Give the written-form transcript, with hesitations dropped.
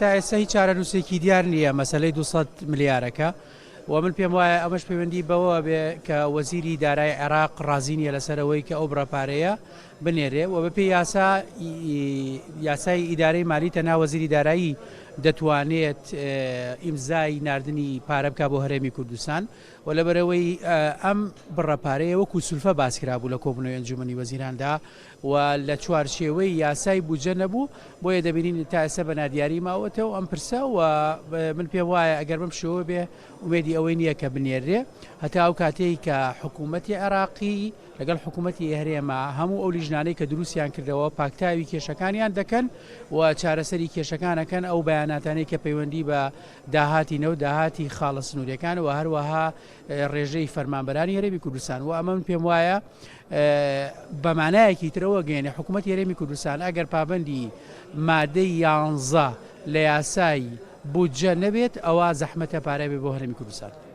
تا ئێستا هیچ چارەنووسێکی دیار نییە مەسەلەی 200 ملیارەکە و من پێم وایە ئەمەش پەیوەندی بەوە بێ کە وەزیری دارایی عێراق ڕازی نییە لەسەرەوەی کە ئەو بڕەپارەیە بنێرێ و بەپێی یاسای ئیدارەی مالی تەنها وەزیری دارایی دەتوانێت ئیمزای ناردنی پارە بکە بۆ هەرێمی کوردستان و لەبەرەوەی ئەم بڕەپارەیە وەکو سولفە باسکرا بوو لە کۆبنەوەی ئەنجومەنی وەزیراندا و لە چوارچێوەی یاسای بودجە نەبوو بۆیە دەبینین تا ئێستا بە نادیاری ماوەتەوە ئەم پرسە و من پێم وایە ئەگەر بەم شێوە بێ ومێدی ئەوەی نییە کە بنێرێ هەتا ئەو کاتەی کە حکوومەتی عێراقی لەگەڵ حکوومەتی هەرێما هەموو ئەو لیژنانەی کە دروستیان کردەوە پاکتاوی کێشەکانیان دەکەن و چارەسەری کێشەکانەکەن ئەو بەیاناتانەی کە پەیوەندی بە داهاتی نەو داهاتی خاڵە سنووریەکان و هەروەها ڕێژەی فەرمانبەرانی هەرێمی کوردستان و ئەمە من پێم وایە بەمانایەکی ترەوە گەێنێ حکوومەتی هەرێمی کوردستان ئەگەر پابەندی مادەی 11 لە یاسای بودجە نەبێت ئەوە زەحمەتە پارە بێ بۆ هەرێمی کوردستان.